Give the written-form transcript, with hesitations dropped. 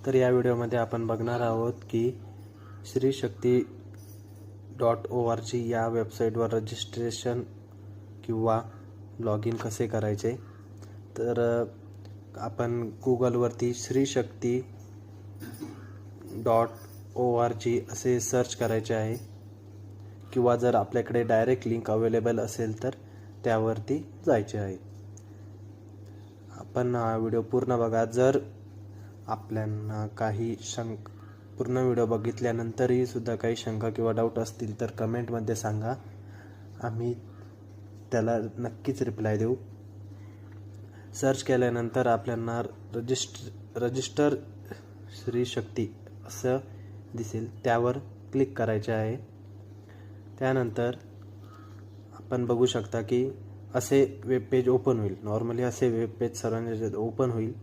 तर या व्हिडिओमध्ये आपण बघणार आहोत की श्रीशक्ती.org या वेबसाईटवर रजिस्ट्रेशन किंवा लॉग इन कसे करायचे। तर आपण गूगलवरती श्रीशक्ती.org असे सर्च करायचे आहे किंवा जर आपल्याकडे डायरेक्ट लिंक अवेलेबल असेल तर त्यावरती जायचे आहे। आपण हा व्हिडिओ पूर्ण बघा। जर आपल्याला काही पूर्ण व्हिडिओ बघितल्यानंतरही सुद्धा काही शंका किंवा डाऊट असतील तर कमेंटमध्ये सांगा, आम्ही त्याला नक्कीच रिप्लाय देऊ। सर्च केल्यानंतर आपल्याला रजिस्टर श्रीशक्ती असं दिसेल, त्यावर क्लिक करायचे आहे। त्यानंतर आपण बघू शकता की असे वेब पेज ओपन होईल। नॉर्मली असे वेब पेज सर्वांच्या ओपन होईल।